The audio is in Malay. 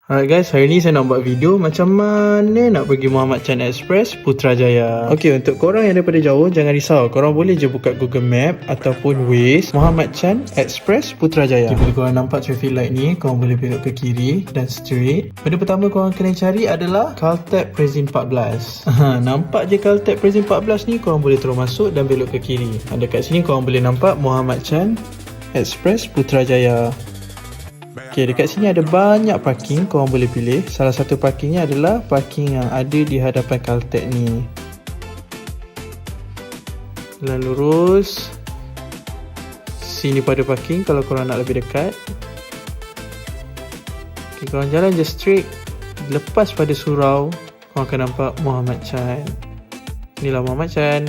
Alright guys, hari ni saya nak buat video macam mana nak pergi Muhammad Chan Express Putrajaya. Okey, untuk korang yang daripada jauh, jangan risau. Korang boleh je buka Google Map ataupun Waze Muhammad Chan Express Putrajaya. Bila korang nampak traffic light ni, korang boleh belok ke kiri dan straight. Benda pertama korang kena cari adalah Caltech Prezin 14. Nampak je Caltech Prezin 14 ni, korang boleh terus masuk dan belok ke kiri. Dekat sini korang boleh nampak Muhammad Chan Express Putrajaya. Okay, dekat sini ada banyak parking korang boleh pilih. Salah satu parkingnya adalah parking yang ada di hadapan Caltech ni. Jalan lurus. Sini pada parking kalau korang nak lebih dekat. Okay, korang jalan je straight. Lepas pada surau, korang akan nampak Muhammad Chan. Inilah Muhammad Chan.